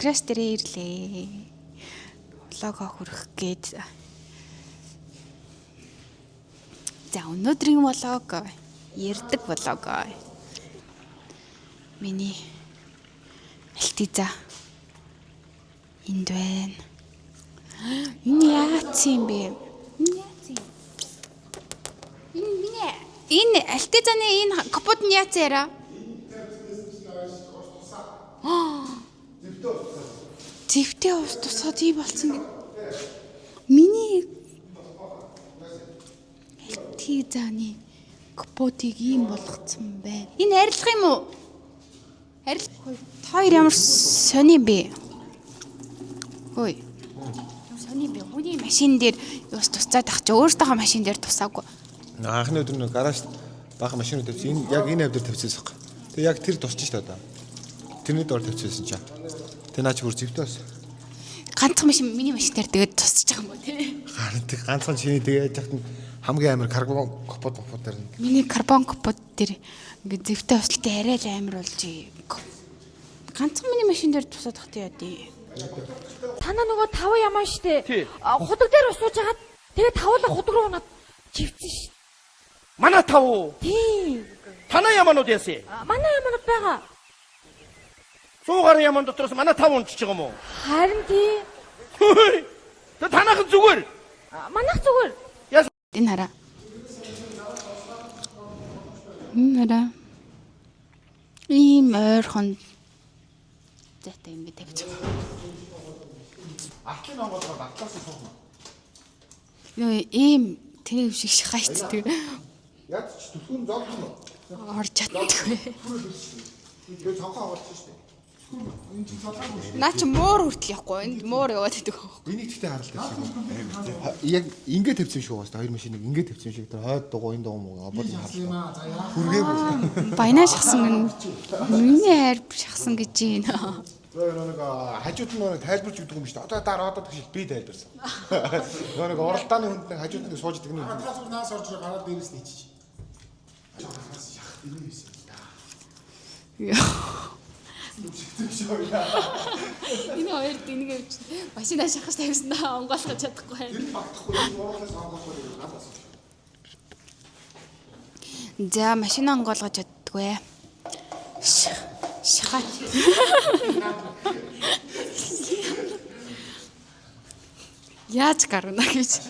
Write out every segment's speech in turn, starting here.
Матрас дээр ирлээ. Влогоо хүргэх гээд. За өнөөдрийн влог ярддаг влог. Миний альтиза энд байна. Энэ яац юм бэ? Энэ альтизаны энэ капот нь яац яра? Зэвтэй ус тусаад ий болсон гэд. Миний альтизаны капотыг ийм болгоцсон байна. Энэ арилах юм уу? Хоёр ямар сони юм бэ? Хөөе. Сони бэ? Хүний машин дээр ус тусцаад ах чи өөртөөхөө машин дээр тусаагүй. Анхны өдөр нэг гараж бага машинууд тавьсан. Энэ яг энэ авдар тавьчихсан юм. Тэг яг тэр тусч ш та. Тэрний доор тавьчихсан чаа. Тэ наач бүр зэвтэй бас. Ганцхан машин миний машин дээр тэгээд тусчих юм уу те? Харин тэг ганцхан шиний тэгээд яхад хамгийн амар карбон капот дээр. Миний карбон капот дээр ингээд зэвтэй услалтай арай л амар болж ганцхан миний машин дээр тусаад тахтай яа дээ. Танаа нөгөө 5 ямаа штэ. Худаг дээр усууж хагаад тэгээ тавлаа худаг руу над живцэн ш. Манай 5. Тийм. Танаа ямаанууд яасан? Манай ямаанууд байгаа. 100 гаруй ямаан дотроос манай 5 унчиж байгаа юм уу? Харин тийм. Тэ танаахан зүгээр. Манайх зүгээр. Энэ хараа. Энэ хараа. Ийм ойрхон зэтэй юм би тавьчих. Ахлын онгоолгоор батлаас суух. Нөө ийм тэний шиг шахайцдаг. Яг ч түлхүүн зоолсон уу? Орж чаддаггүй. Тэгээ цонхоо аваад шүү дээ. Наа чи муур хүртэл явахгүй. Энд муур яваад байдаг. Энийг тэгтээ харалтай шиг. Яг ингээд тавьсан шүү бас хоёр машиныг ингээд тавьсан шиг тэр хойд дугуй энэ дугуй муу абод харалтай. Хүргээгүй. Баянаа шахсан. Миний хайр шахсан гэж юм. Нэг хажууд нь тайлбарч өгдөг юм шүү дээ. Одоо дараа тэгшил би тайлбарсан. Нэг оролдооны хүнд нэг хажууд нь сууж идэг юм. Хатгаас наас орж гараад дээрээс нь ичиж. Энэ хоёр динэг явж машинаа шахаж тавьсан даа онгоолгож чадахгүй байна. За машинаа онгоолгож чаддгүй. Шахаад. Яаж гарна гэж.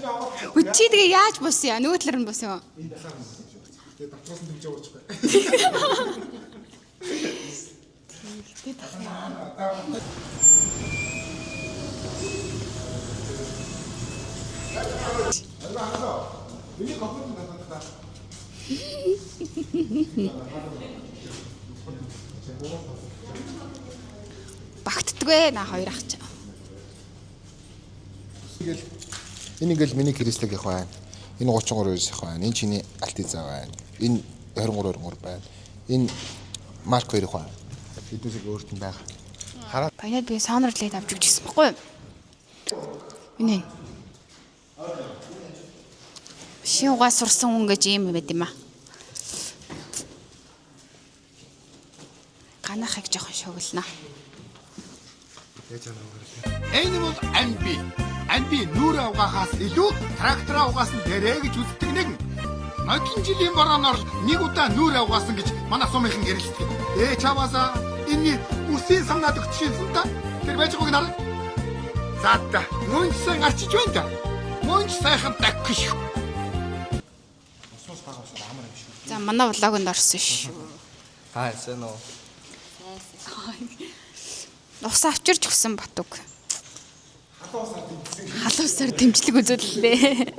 Чи тэгээ яаж босъё? Нөгөө талаар нь босъё. Тэгээ батраас нь тэмцээ уурчихгүй. Багтдагвэ на хоёр ах чаа. Энэ ингээл миний Кристэг их байна. Энэ 33 их байна. Энэ чиний альтиза байна. Энэ 23 байна. Энэ Марк 2 их байна. Эднээс өөрт нь байгаа. Хараа. Баянад би саунерлээд авч өгчихсэн баггүй юу? Энэ. Шин угаа сурсан хүн гэж юм байд юм аа. Ганахыг жоохон шуглана. Энэ бол амби. Амби нүрэ угаахаас илүү трактор угаасан дээрээ гэж үздэг нэг. Нодлон жилийн бараанаар нэг удаа нүрэ угаасан гэж манай сумынхан гэрэлцдэг. Чавааса энэ үсийн санаад өгчихсэн та. Тэр байж байгааг нараа. За та мөн сан гарчиж байна да. Мөн сайхан дагчих. За манай влогонд орсон шүү. Сайн уу. Ус авчирч өгсөн Батуг. Халуусаар дэмжлэг үзүүллээ.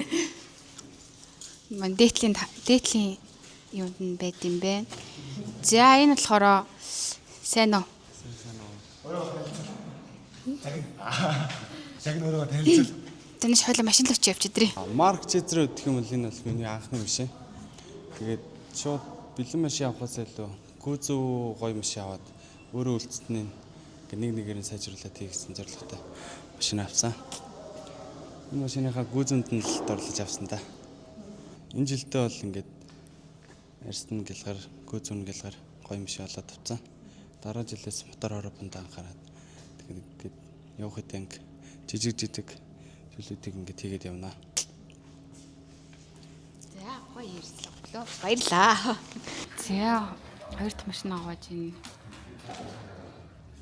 Ман дээдлийн юунд нь байд юм бэ? За энэ болохоор сайн уу? Яг нөрөө танилцал. Тэний хойлоо машин л очиж явж идрээ. Марк Зэзрэ гэх юм бол энэ бол миний анхны машин. Тэгээд шууд бэлэн машин авахаас илүү гүзүү гоё машин аваад өөрөө үлдсэний нэг нэгээр нь сайжруулаад хийгсэн зорилготой машин авсан. Энэ машиныхаа гүзэнд нь л дорлож авсан да. Энэ жилдээ бол ингээд арьсан гэлгар, гүзүүн гэлгар гоё машин олоод авсан. Дараа жилээс мотор хороо бунд анхаарад ингээд явах хэдэн анги жижиг зүйлүүдийг ингээд хийгээд явна. За гоё ярьслаа. Баярлаа. За хоёр дахь машин аваад ийн.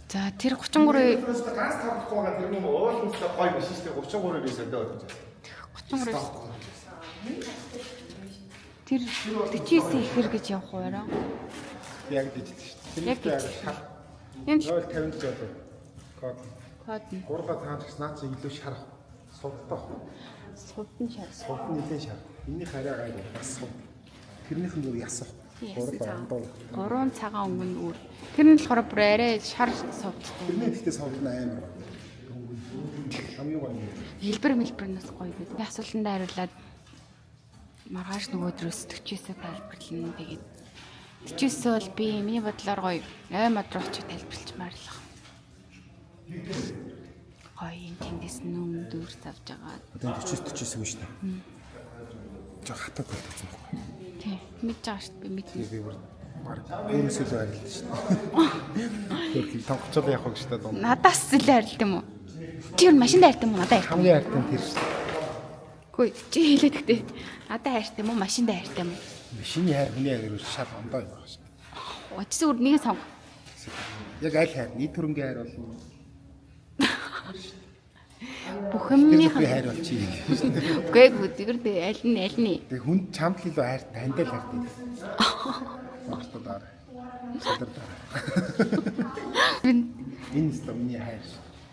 За тэр 33 ганц тавхгүй байгаа тэр нэг уулынхаа гой биш шүү дээ 33-ыг солиод байна. 33 тэр 49 ихэр гэж явах уу? Яг дижитал шүү дээ. Яг Тэр дижитал. шар. Энэ 050 зөөлөө. Код. код нь Гурга цаанч наац илүү шар. Сувдаа. сувдан шар. Сувд нэлээд шар. Энийх арай гайг бас сув. Тэрнийх нь бүр ясах. Гурга андуул. 3 цагаан өнгө нь өөр. Тэр нь болохоор бүр арай шар сувдтай. Тэрний ихтэй сувд нь амар. Хамгийн гоё юм. Хэлбэрнээс гоё гэдэг. Би асуултанд хариулаад маргааш нөгөө өдрөөс 49-ийг тайлбарлана. Тэгээд 49 бол би миний бодлоор гоё аймад руу очиж тайлбарлчмаар л байна. Гоё юм тэндээс нүм дүүрс авч байгаа. Одоо 49 шүү дээ. Жоо хатад болсон байхгүй. Тий, мэдж байгаа шүү дээ. Би мэднэ. Би бүр өөрөөсөө л арилж шүү дээ. Хөрхи тонгоцол явах гэж та доо. Надаас л арилд юм уу? Чи юу машинд арилд юм уу? Надад арилд. Хамгийн хайртай нь тэр шүү дээ. Хөөе, чи хэлээд өгдөө. Надад арилд юм уу? Машинд арилд юм уу? Машины хайр хүний хайр шар ондоо юм байна шүү дээ. Очсон үр нэг сонго. Яг аль хайр? Нийт хөрөнгө хайр болно. Бүх юмны Би хайр болчих. үгүй гүдгэр аль нь. Тэг хүн чамд л илүү хайр тандал хайртай. Багтаа дараа. Садар дараа. Энэ стомны хайр.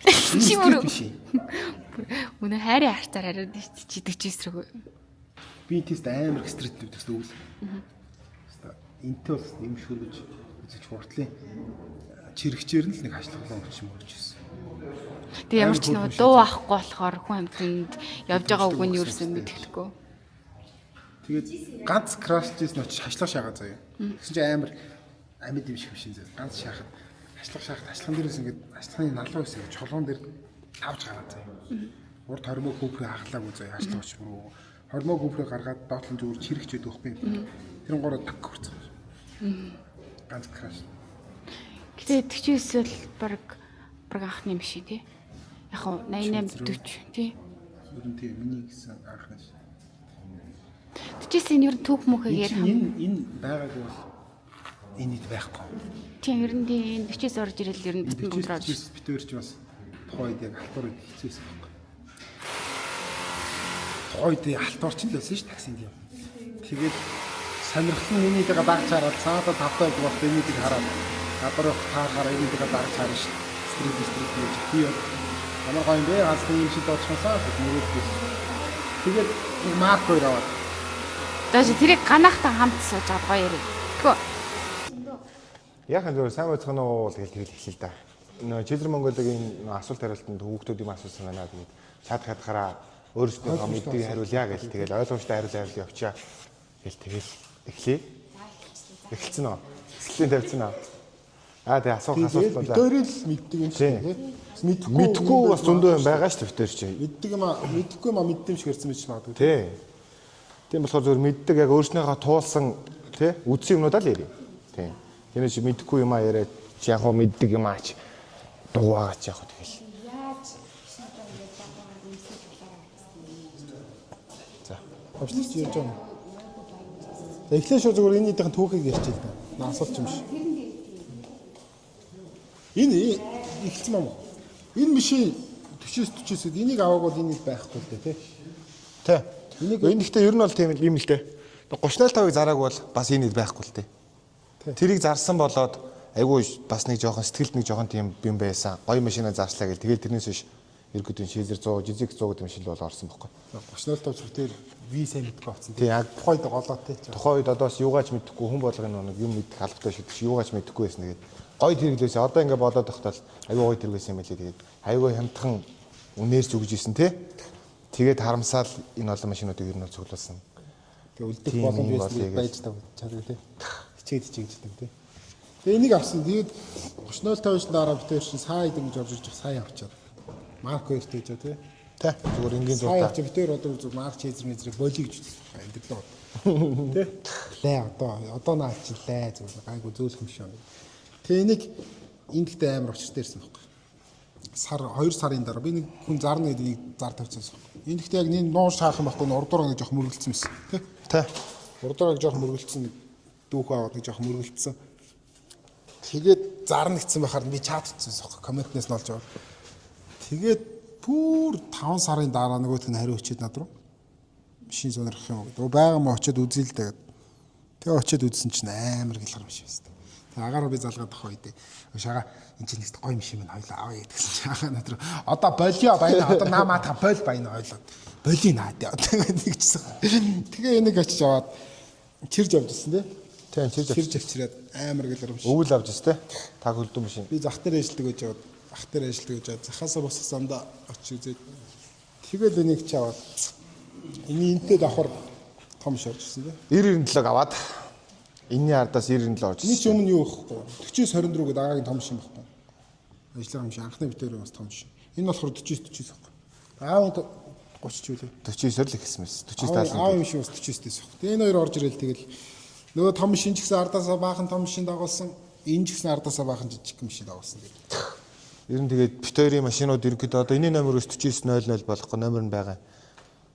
Чи мөрөө. Биш. Үнэ хайрын харцаар хариуд чи 49 рүү. Би тест амар стрейттэй төсөө үл. Энтэй бол юм шүлж үзэж хурдлын чирэгчээр нь л нэг хашлуулсан юм болж ирсэн. Тэг ямар ч нэг дуу авахгүй болохоор хүн амьтанд явж байгаа үг нь юу гэсэн мэдэхгүй. Тэгээд ганц краш хийсэн очиж хашлах шагаа заяа. Тэгсэн чинь амар амьд юм шиг биш зэ. Ганц шахаад хашлахын дээрээс ингээд хашлахын налуу байсан гэж чолгоон дээр тавж гараад заяа. Урд хормоо хүүхрээ хахлаагүй заяа хашлах ч бүр хормоо хүүхрээ гаргаад доотлон зүгээр чирэгчээд өгөхгүй. Тэр гороо так хүрцэн. Ганц краш. Гэтэ 49 бол баг анхны юм шиг тий. Яг нь 88 40 тий. Ер нь тийм миний гэсэн анхны. 49 нь ер нь түүх мөхөөр Энэ байгааг бол энэд байхгүй. тийм ер нь энэ 49 орж ирэл ер нь битэн гомдроод. Битүүрч бас тухайд яг халтур үед хэцүүсэн байхгүй. Тухайд халтур ч л байсан ш таксинд юм. Тэгээд сонирхол нь энийгээ дагж хараад цаадаа тавтай болох энийгийг хараад гадарх таарахаар энийгээ дагж харна ш. Стрит гэж би ямар гоё юм бэ? Ганцхан юм шиг бодчихсоо тэгээд тэгээд марк хоёр аваад. Даач тэрийг ганахтаа хамт сууж байгаа гоё ярив. Тэгвэл Яг зөв сайн байцгаана уу гэж тэгэл хэлээ л да. Нөө Children Mongolia-гийн асуулт хариултанд хүүхдүүд юм асуусан байна тэгээд чад хадгараа өөрсдөө мэддэг хариулъя гэж тэгэл ойлгомжтой хариулъя явчаа. Тэгэл эхлэе. Эхэлсэн үү? Эхлэлийн тавьсан уу? Тэгээ асуулт болоо. Битүүрэл мэддэг юм шиг тийм. Мэдхгүй бас зөндөө юм байгаа шүү дээ битүүр чи. Мэддэг юм аа, мэдхгүй юм аа мэддэм шиг ярьсан байж магадгүй. Тий. Тийм болохоор зөвөр мэддэг яг өөрснийхөө туулсан тий үдсэн юмнуудаа л ярив. Тий. Тийм чи мэдхгүй юм аа яриад чи яг хөө мэддэг юм аач дуугаа ч яг хөө тэгэл. За. Авчлаач ярьж байгаа юм. За эхлээ шууд зөвөр энэ нэгэн түүхийг ярьчих л да. Асуулт юм шиг. Энэ эхэлсэн юм уу? Энэ машин 49-д энийг аваагүй бол энийг байхгүй л дээ тий. Тий. Энэ ихтэй ер нь бол тийм юм л дээ. 35-ыг зараагүй бол бас энийг байхгүй л дээ. Тэрийг зарсан болоод айгүй бас нэг жоохон сэтгэлд нэг жоохон тийм юм байсан. Гоё машинаа зарслаа гэл тэгэл тэрнээс биш эргүүдийн шизер 100 жижиг 100 гэдэг машин бол орсон байхгүй. 35 зүр дээр V сайн мэдгүй авсан. Тий яг Тухайд голоо тий. тухайн үед одоос юугаач мэдхгүй хүн болгоны нэг юм мэдэх албатай шүү дээ. Юугаач мэдхгүй байсан. Тэгээд гоё тэрглээсээ одоо ингээ бодоод тахтал айгүй гоё тэрглээсэн юм байлээ. Тэгээд айгүй хямдхан үнээр зүгж исэн тий. Тэгээд харамсаал энэ олон машинуудыг ер нь цуглуулсан. Тэгээ үлдэх боломж байсан байж тав чадвар тий. Хичээд тий. Тэгээ энийг авсан. Тэгээд 3050-ын дараа битээр шин сая ингэж орж ирж сая авчаад. Марк 2 тэгж тий. Тэ зүгээр ингийн Сая зуртаа. авч битээр одоо зүг марк чейзер мэзрэг болиг гэж амьдралаа. Тий. Лээ одоо наачлаа зүгээр гайгүй зөөлөх юм шиг. Тэгээ энийг эндэгтэй амар очиртай ирсэн байхгүй. сар 2 сарын дараа би нэг хүн зарна гэдэг нэг зар тавьчихсан. Энэ гэхдээ яг нэг нууш шаах юм байхгүй урдуур нэг жоох мөргөлдсөн байсан. Тэ. Урдуур жоох мөргөлдсөн дүүхээ аваад нэг жоох мөргөлдсөн. Тэгээд зарна гэсэн байхаар би чатчихсан сох комментнээс нь олж аваад. Тэгээд бүр 5 сарын дараа нөгөөх нь хариу өчөөд над руу шин сонирхох юм гэдэг. Бага ма очиод үзье л дээ. Тэгээ очиод үзсэн чинь амар гэлхар биш байсан. Тэгээ агаараа би залгаад ах үед шагаа энэ чинь нэг гоё мишиг минь хоёлаа авъя гэдгсэн чинь агаа над руу одоо болио байна одоо намаа та бол байна ойлоод болио наад нэгчсэн. Тэгээ энийг очиж аваад чирж авчихсан тий. Чирж авчираад амар гэлхар биш. Өвөл авч өстэй. Та хөлдөө машин. Би зах дээр ажилладаг гэж аваад ах дээр ажилладаг гэж аваад захаасаа босох замдаа очиж үзээд тэгэл энийг ч аваад энэ энтэй давхар том шорж ирсэн тий. 97 аваад энэний ардаас 97 орж энэ ч өмнө юу вэ? 40-24 гэдэг агагийн том шин багтаа. Ажиллагаа юм шиг анхны битээр бас том шин. Энэ болохоор 49 багтаа. Аав 30 ч үлээ. 49-оор л ихсэн мэс. 49 аав юм шиг бас 49-ээс багтаа. Энэ хоёр орж ирэл тэгэл нөгөө том шин ч гэсэн ардаасаа баахан том шин дагуулсан. Энэ ч гэсэн ардаасаа баахан жижиг юм шин дагуулсан гэдэг. Ер нь тэгээд бит хоёрын машинууд ерөнхийдөө одоо энэ номероос 4900 болохгүй номер нь байгаа.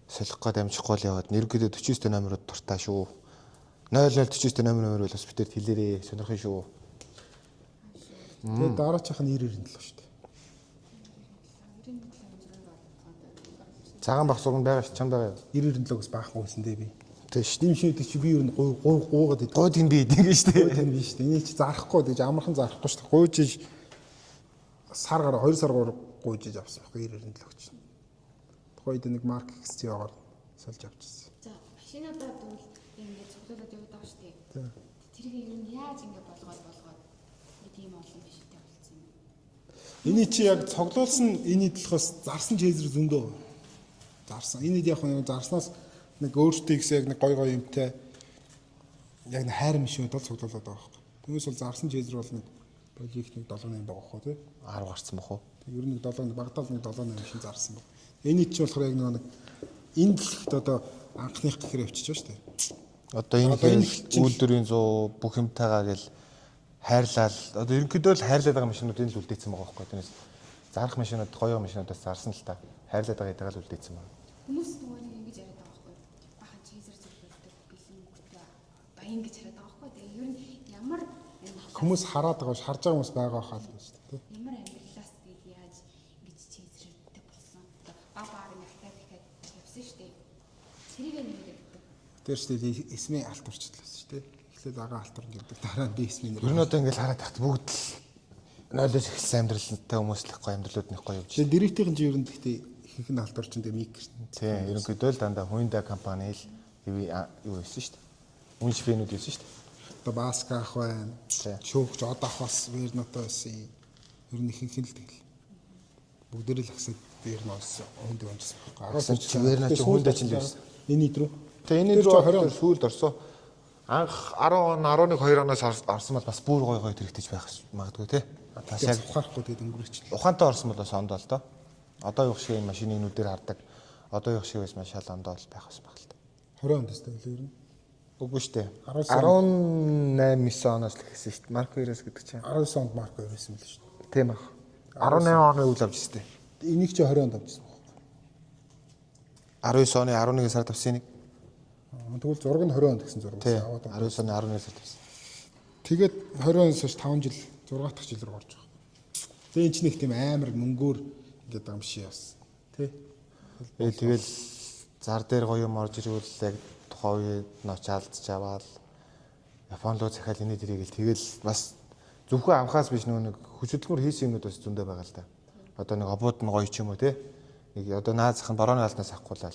Солих гээд амжихгүй л яваад ерөнхийдөө 49 номерууд дуртай шүү. 0049 номер бол бас битээр хэлээрээ сонирхын шүү. Тэгээд дараачих нь 90-97 шүү дээ. Цагаан бах сурган байгаа ш чам байгаа. 90-97-оос баахгүй байсан дээ би. Тэг ш. Тийм шиг чи би ер нь гуугаад идэв. Гойд энэ би идэг ш дээ. Тийм биш дээ. Энийг чи зарахгүй гэж амархан зарахгүй шүү дээ. Гуйж сар гараа 2 сар гуйж авсан байхгүй 90-97 ч. Тухайд нэг марк XC-оор сольж авчихсан. За машинуудаа тэгвэл ингээд цуглуулад яваад байгаа шүү дээ. Тэрийг ер нь яаж ингээд болгоод нэг тийм олон биштэй болсон юм. Эний чи яг цоглуулсан энэ дэлхөөс зарсан чейзер зөндөө. Зарсан. Энэ яг зарснаас нэг өөртөө их яг нэг гой юмтай яг нэг хайр мишүүд бол цуглуулад байгаа байхгүй. Түүнээс бол зарсан чейзер бол нэг project нэг 7-8 байгаа байхгүй тий. 10 гарцсан бах уу? Ер нь 7 багтаал нэг 7-8 шин зарсан баг. Эний чи болохоор яг нэг энэ дэлхийд одоо анхных гэхээр явчихж байгаа шүү дээ. Одоо энэ үйлдвэрийн 100 бүх юмтайгаа гэл хайрлал одоо ерөнхийдөө л хайрлаад байгаа машинууд энэ л үлдээсэн байгаа байхгүй. Тэрнээс зарах машинууд гоё машинуудаас зарсан л та. Хайрлаад байгаа эдагаа л үлдээсэн байна. Хүмүүс нөгөө нэг ингэж яриад байгаа байхгүй. Бахан чейзер зөвлөлдөг гэлэн мөнгөтэй баян гэж яриад байгаа байхгүй. Тэгээ ер нь ямар Хүмүүс хараад байгаа харж байгаа хүмүүс байгаа хаа л гэж тий. Ямар амьдралаас тэгээд яаж ингэж чейзертэй болсон. Бабаар нахтаа дахиад явсан шүү дээ. Тэрийг нэмээд Тэр ч тийм эсмийн алт урчлаас шүү дээ. Эхлээд агаа алт урн гэдэг дараа нь би эсмийн нэр. Ер нь одоо ингээл хараад тахт бүгд л нойлоос эхэлсэн амьдралтай хүмүүс л гоё амьдралууд нэг гоё явж байна. Тэгээ директийн чинь ер нь гэхдээ ихэнх нь алт урчин тэгээ микер. Тийм ерөнхийдөө л дандаа Hyundai компани л юу байсан шүү дээ. Үнш фэнүүд байсан шүү дээ. Одоо Баска ах байна. Шүүгч одоо ах бас Вернотой байсан. Ер нь ихэнх нь л тэгэл. Бүгдээрээ л ахсад дээр нь олсон. Hyundai онцсон байхгүй. 10 чи Верно чи Hyundai ч л байсан. Энэ идрүү. Тэгээ энэ рүү 20 сүүлд орсон. Анх 10 он 11 2 оноос орсон бол бас бүр гоё тэрэгтэж байх магадгүй тий. Тас яг ухаарахгүй тэгээд өнгөрч. Ухаантай орсон бол бас ондоо л доо. Одоо явах шиг энэ машины нүдээр хардаг. Одоо явах шиг бас маш шал ондоо л байх бас баг л та. 20 онд тест байлаа ер нь. Үгүй шүү дээ. 18 9 оноос л ихсэн шүү дээ. Марко 2-оос гэдэг чинь. 19 онд Марко байсан байл шүү дээ. Тийм аа. 18 оны үйл авч шүү дээ. Энийг чи 20 онд авчихсан байна. 19 оны 11 сард авсан нэг. Тэгвэл зураг нь 20 онд гэсэн зураг аваад 19 оны 11 сард авсан. Тэгээд 20 оноос хойш 5 жил 6 дахь жил рүү орж байгаа. Тэгээ энэ ч нэг тийм амар мөнгөөр ингээд байгаа юм шиг яасан. Тэ. Тэгэл зар дээр гоё юм орж ирвэл яг тухайн үед ноч алдж аваад Япон руу захиал энэ дэрийг тэгэл бас зөвхөн авахаас биш нэг хөшөлгөөр хийсэн юмнууд бас зөндөө байгаа л да. Одоо нэг обууд нь гоё ч юм уу те. Нэг одоо наазах нь борооны алднаас авахгүйлаа.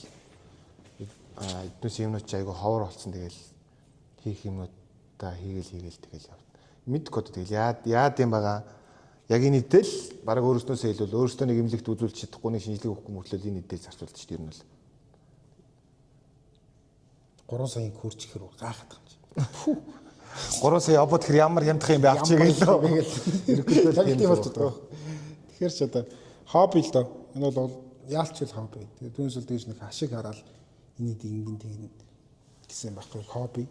Эднээс юмнууд ч айгу ховор болсон тэгэл хийх юмнуудаа хийгээл тэгэл явт. Мэдгүй одоо тэгэл яад юм байгаа. Яг энэ идэл баг өөрснөөсөө хэлвэл өөрсдөө нэг имлэгт үзүүлж чадахгүй нэг шинжилгээ өгөхгүй мөртлөө энэ идэл зарцуулдаг ч тийм нь л 3 саяын хөрч ихэр гайхаад байгаа юм чи. 3 сая обод хэр ямар хямдах юм бэ авч игээл. Ерөнхийдөө тийм болж байгаа. Тэгэхээр ч одоо хобби л доо. Энэ бол яалч л хобби. Тэгээ түүнээс л дээж нэг ашиг хараад энийг ингэн тэгнэ гэсэн байхгүй хобби.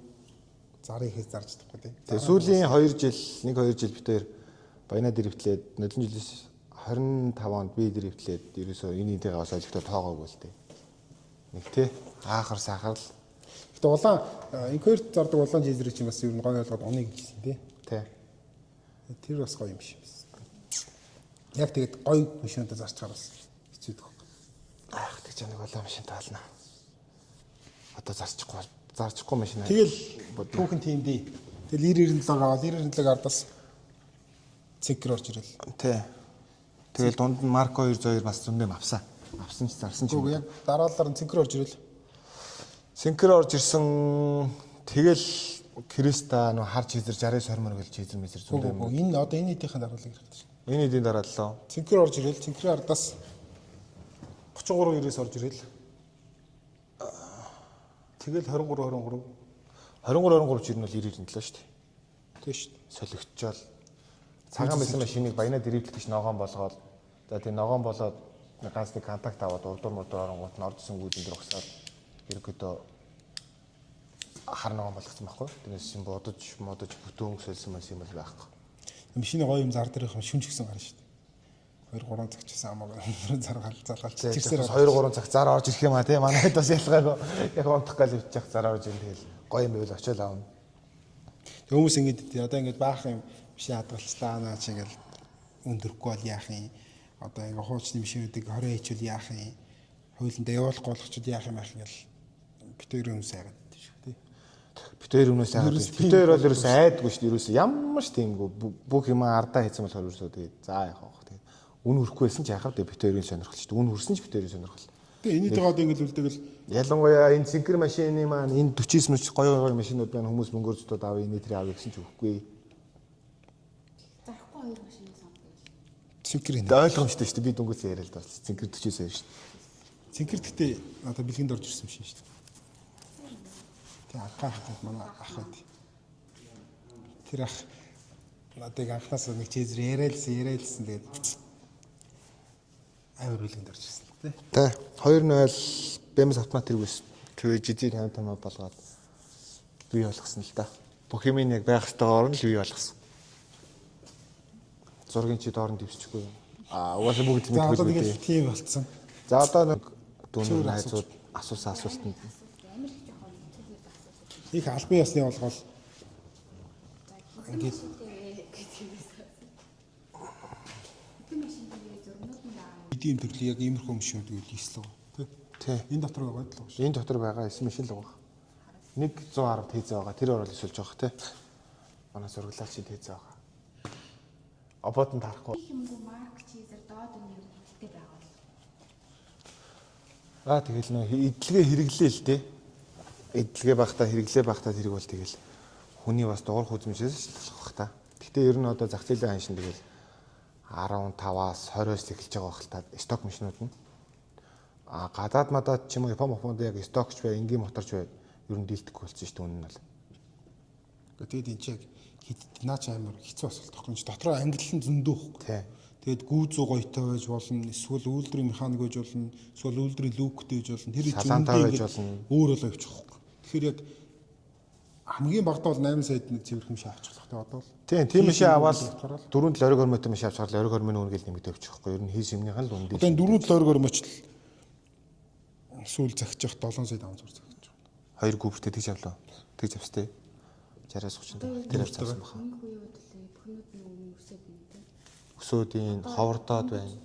Зарыг хийж зарж чадахгүй тийм. Тэгээ сүүлийн 2 жил 1-2 жил битээр баянаа дэрвтлээд нөлөн жилээс 25 онд би дрифтлээд ерөөсөө энийтэйгээ бас олигтой тоогоогүй л дээ. Нэг тий аахар сахар л Гэтэ улаан инкверт зардаг улаан жизрэг чинь бас ер нь гой ойлгоод уныг гэсэн тий. тий. Тэр бас гоё юм шиг байна. Яг тэгээд гоё машинуудаа зарчгаар бас хэцүү дээ. Аах тэг ч нэг улаан машин таална. Одоо зарчихгүй машин. Тэгэл түүхэн тийм дээ. Тэгэл 90-97 аваад 90-97 ардаас цэнкэр орж ирэл. Тий. Тэгэл дунд нь Марк 202 бас зөндөө авсан. Авсан ч зарсан ч. Яг дараалалаар нь цэнкэр орж ирэл. Цэнкэр орж ирсэн. Тэгэл Криста нөө харж хизэр 60 20 гэлж хизэр мэзэр зөндөө. Энэ одоо энэ хэдийнхэн дараалал гэх юм. Энэ хэдийн дарааллаа. Цэнкэр орж ирэл. Цэнкэрийн ардаас 33-90-с орж ирэл. Тэгэл 23 23 чинь бол 90-97 шүү дээ. тийм шүү дээ. Солигчоол цагаан байсан машиныг баянаа дрифтлэх гэж ногоон болгоод за тийм ногоон болоод ганц нэг контакт аваад урдуур орнгууд нь ордсон гүйдэн дээр угсаад ерөөдөө хар ногоон болгоцсон байхгүй. Тэгээс шин бодож бүтэн сольсон маш юм бол байхгүй. Машины гоё юм зар дээрх шүнж гисэн гарна шүү дээ. 2-3 цаг часан амаа залгаалж чигсээр 2-3 цаг зар орж ирэх юм а тий манайд бас ялгаагүй яг унтах гал өвчих зар орж ин тэгэл гоё юм байл очиол аавна. Хүмүүс ингэдэг одоо ингэ баах юм биш хадгалцлаа наа чи ингээл өндөрөхгүй бол яах юм. Одоо ингэ хуучны машинуудыг хороо хийчихвэл яах юм. Хуулиндаа явуулахгүй болгочод яах юм ах ингээл битээр хүмүүс айгаад шүү дээ. Битээр өмнөөс айгаад биш. Битээр бол ерөөс айдгүй шүү дээ. Ерөөс ямар ч тиймгүй бүх юм ардаа хийсэн болохоор ерөөсөө тэгээд за яах вэ. Тэгээд үн хүрэхгүй байсан ч яхав дээ битээрийн сонирхол шүү дээ. Үн хүрсэн ч битээрийн сонирхол. Тэгээ энэний тэгээд ингэ үлдээгэл ялангуяа энэ цэнкэр машины маань энэ 49 мөч гоё машинууд байна хүмүүс мөнгөөр зөтөд авъя энэ тэр авъя гэсэн ч үгүй. Зарахгүй хоёр машин сонгоё. цэнкэр энэ. Ойлгомжтой шүү дээ. Би дүнгээс яриад л байна. Цэнкэр 49 шүү дээ. Цэнкэр гэхдээ одоо бэлгэнд орж ирсэн юм шиг шүү дээ. Тэгээ ахаа манай ах байд. Тэр ах надыг анхнаас нэг чиз яриалсан тэгээд авир бэлгэнд орж ирсэн л дээ. Тэ 2-0 бэмс автомат хэрэгвэс. Тэгээ жижиг 55 болгоод бий болгосон л да. Бүх юм яг байх ёстойгоор нь л бий болгосон. Зургийн чи доорн дэвсчихгүй. Угаасаа бүгд За одоо мэдгүй. тэгээд тийм болцсон. За одоо нэг дүүнэр найзууд асуусан асуултанд Их албан ёсны болгол ингээд эдийн төрлийн яг иймэрхүү машинууд үйл хийсэн л тий. энэ дотор байгаа л шүү. Энэ дотор байгаа эсэм машин л байгаа. Нэг 110 хийзээ байгаа. Тэр орол эсвэл жоох тий. Манай сургалаач хийзээ байгаа. Обод нь тарахгүй. Юмгүй марк чизэр доод нь юм хэлтэй байгаа бол. Тэгэл нөө эдлэгээ хэрэглээ л дээ. Эдлэгээ багтаа хэрэглээ багтаа тэрэг бол тэгэл хүний бас дуурах үзмжээс л болох та. Гэтэ ер нь одоо зах зээлийн ханшин тэгэл 15-аас 20-оос эхэлж байгаа байх л та сток машинууд нь. Гадаад мадаад ч юм уу Японд яг стокч бай, энгийн моторч бай ер нь дийлдэхгүй болсон шүү дээ үнэн нь бол. Тэгээд энэ чиг наач амар хэцүү асуулт тоххой ч дотроо ангиллан зөндөө хөхгүй. Тий. Тэгээд гүүзүү гоётой байж болно, эсвэл үйлдвэрийн механик байж болно, эсвэл үйлдвэрийн люктэй байж болно. Тэр Салаантай байж болно. Өөр болоо явчих хөхгүй. Тэгэхээр яг хамгийн багадаа бол 8 саяд нэг цэвэрхэн машин авчих хэрэгтэй одоо бол. Тийм машин аваад 4-7 ориг хормотой машин авч чагаад ориг хормын үнгээл нэмэгдээ авчих байхгүй. Ер нь хийс юмныхан л үндий. Одоо 4-7 ориг моч сүүл загчих 7 сая 500 загчих. 2 гүбэртэй тэгж авлаа. Тэгж австай. 60-аас 30 тэр авсан баха. Энэ үеүүд л бүхнүүд нь өмөрсөд байна тийм. Өсөөдийн ховордоод байна.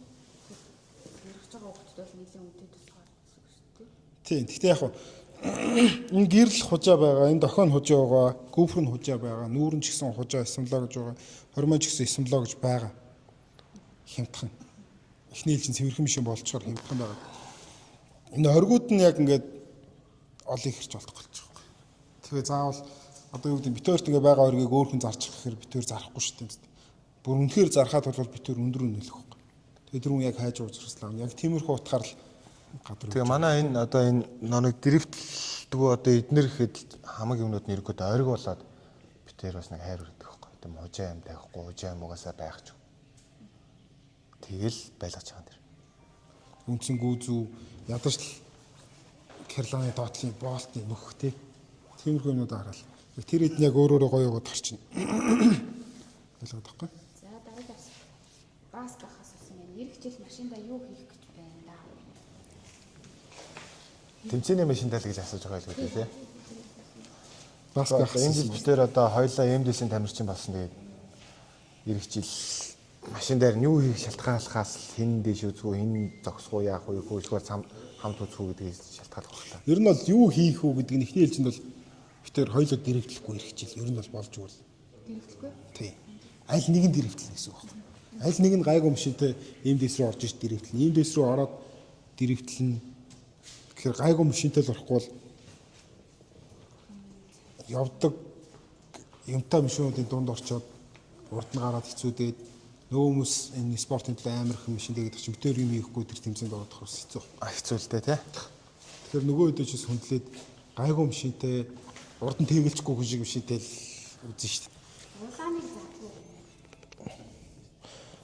Ярих байгаа хүмүүс бол нэлийн үнэтэй тусгаар гэсэн үг шүү дээ. Тийм. Гэхдээ яг энэ гэрэл хужаа байгаа, энэ дохион хужаа байгаа, гүфэр нь хужаа байгаа, нүүрэн ч гэсэн хужаа эсэмлоо гэж байгаа, хормон ч гэсэн эсэмлоо гэж байгаа. Хямдхан. Эхний хэл чинь цэвэрхэн машин болчоор хямдхан байгаа. Энэ оргууд нь яг ингээд олон ихэрч болдох болчих واخ. Тэгээ заавал одоо юу гэдэг битүүрт ингээ байгаа оргийг өөр хүн зарчих гэхээр битүүр зарахгүй шүү дээ. Бүр үнэхээр зархаад бол битүүр өндөр нь нөлөх واخ. Тэгээ тэр хүн яг хайж уучрслаа. Яг тиймэрхүү утгаар л гадар. Тэгээ манай энэ одоо энэ нэг дрифтлдгүү одоо эднэр гэхэд хамаг юмнууд нь ирэхэд ойрог болоод битээр бас нэг хайр өрдөг байхгүй. Тэм хужаа юм тавихгүй, хужаа юм угаасаа байх ч. Тэгэл байлгаж байгаа дэр. Үндсэн гүүзүү ядаж л Карланы доотлын болтны нөх тий. Тиймэрхүү юмнууд хараад. Тэр хэд яг өөрөөрөө гоё яваад гарчна. Ойлгоод байхгүй? За дараагийн бас гахаас асуусан байна. эх жил машиндаа юу хийх гэж байна да. Тэмцээний машин тал гэж асууж байгаа л үү тий. Бас Энэ гахсан. жил битээр одоо хоёлаа MDS-ийн тамирчин болсон. Тэгээд эх жил машин дээр нь юу хийх шалтгааллахаас хин дэш үзгүй, хин зогсгүй яах вэ, хөөсгөр хамт үзгүй гэдгийг шалтгаалах байна. Ер нь бол юу хийх үү гэдэг нь ихний хэлжинд бол битээр хоёулаа дэрвдлэхгүй ирэх жил. Ер нь бол болж өгвөл. Дэрвдлэхгүй? Тий. Аль нэг нь дэрвдлэх гэсэн үг байна. Аль нэг нь гайгүй машинтай MDS рүү орж иж дэрвдлэн. MDS рүү ороод дэрвдлэн. Тэгэхээр гайгүй машинтай л орохгүй бол явдаг юмтай машинуудын дунд орчоод урд нь гараад хэцүүдээд нөгөө хүмүүс энэ спортын төлөө амар их машин тэгээд ч битээр юм хийхгүй тэр тэмцээнд орох бас хэцүү. Хэцүү л дээ тий. Тэгэхээр нөгөө өдөөч хүндлээд гайгүй машинтай урд нь тэгэлжгүй хүн шиг машинтай л үзэн шүү дээ. Улааныг зарах уу?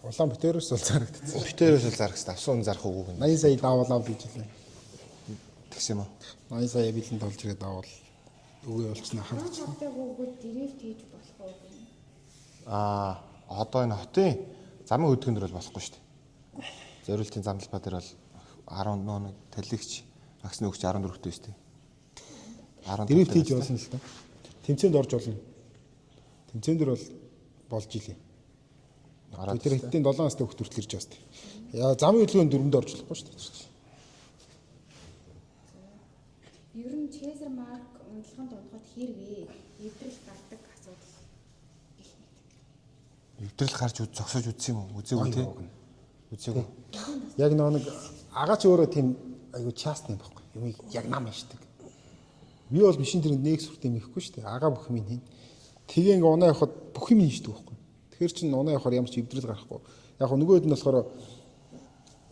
Улаан битээрээс бол зарагдсан. Битээрээс л зарах хэрэгтэй. Авсан зарах үгүй гэнэ. 80 сая давуулаа гэж хэлээ. Тэгсэн юм уу? 80 сая бэлэн толж ирээд давал үгүй болчихно хаа. Хотыг өгөөд дэревт хийж болох уу гэнэ. Одоо энэ хотын замын хөдөлгөөн дөр бол болохгүй шүү дээ. Зориултын замлалбаа дээр бол 11 талигч вакцины өгч 14 төстэй шүү дээ. Дэревт хийж болно л та. Тэмцээнд орж болно. Тэмцээн дээр бол болж илээ. Тэр хэдийн 7 настай хөлт хүртэл ирж байгаа шүү дээ. Яа замын хөдөлгөөн дөрөнд орж болохгүй шүү дээ. Ер нь Чезар Марк унтлагын дундгад хэрвээ эвдрэл гардаг асуудал гэх мэт. Эвдрэл гарч зогсож үзсэн юм уу? Үзээгүй тий. Үзээгүй. Яг нэг агаач өөрөө тийм айгу частны юм байхгүй. Юмыг яг нам хийдэг. Би бол машин тэрэнд нэг сүрт юм ихгүй шүү дээ. Агаа бүх юм хийн. Тэгээ ингээ унаа явахад бүх юм хийдэг байхгүй. Тэгэхээр чин унаа явахаар ямар ч эвдрэл гарахгүй. Яг нөгөөд нь болохоор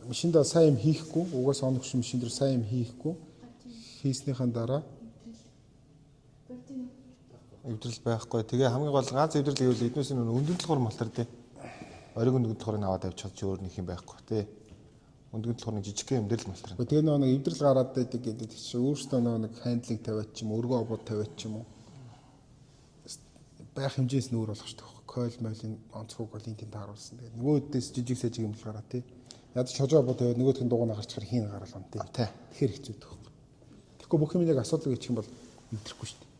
машиндаа сайн юм хийхгүй, угаас оногш машин дээр сайн юм хийхгүй. Хийснийхэн дараа эвдрэл байхгүй. Тэгээ хамгийн гол ганц эвдрэл гэвэл эднээс нь өндгөл хурм болтор тий. Ориг өндгөл хурыг аваад авчихад ч өөр нэг юм байхгүй тий. Өндгөл хурны жижиг юм дээр л болтор. тэгээ нэг эвдрэл гараад байдаг гэдэг чинь өөртөө нэг хандлинг тавиад ч юм уу, өргөн обод тавиад ч юм уу. Байх хэмжээс нүүр болох шүү дээ. Койл мойлын онцгойг бол энэ тааруулсан. Тэгээ нөгөөдөөс жижиг сажиг юм л гараа тий. Ядаж хожоо обод тавиад нөгөөдх нь дугуйна гарчихар хийн гаргална тий. Тэгэхээр хэцүү дээ. Тэгэхгүй бүх юм яг асуудал гэх юм бол мэдрэхгүй шүү дээ.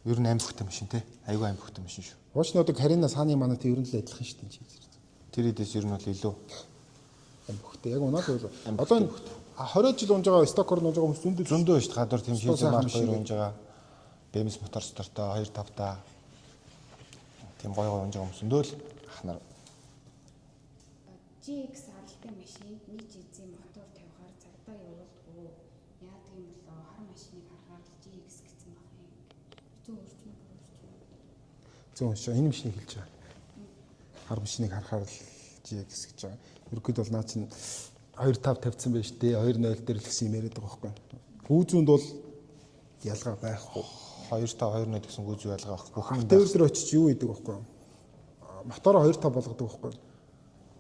Ер нь амбихтай машин тий. Айгүй амбихтай машин шүү. Уушны одоо Карина Саны манайтай ер нь л адилхан шүү дээ. Тэр эдээс ер нь бол илүү амбихтай. Яг унаад бол одоо энэ 20 жил унж байгаа стокор унж байгаа хүмүүс зөндөө шүү дээ. Гадуур тийм Чезар Марк 2 унж байгаа. BMS мотор стортой 2.5 тийм гой унж байгаа хүмүүс зөндөө л ахнаар. GX аралтай машинд нэг жизийн мотор тавихаар цагдаа явуулдаггүй. Яадаг юм болоо хар машиныг харахаар GX гэсэн баг юм. Зүүн өрчмөд зүүн шүү. Энэ машиныг хэлж байгаа. Хар машиныг харахаар л GX гэж байгаа. Ерөөд бол наа чинь 2.5 тавьсан байж тээ 2.0 дээр л гэсэн юм яриад байгаа байхгүй. Гүүзүүнд бол ялгаа байхгүй. 2.2 гэсэн гүйж ялгаа байхгүй. Бүх юм Тээр дээр очиж юу хийдэг байхгүй. Мотороо 2.5 болгодог байхгүй.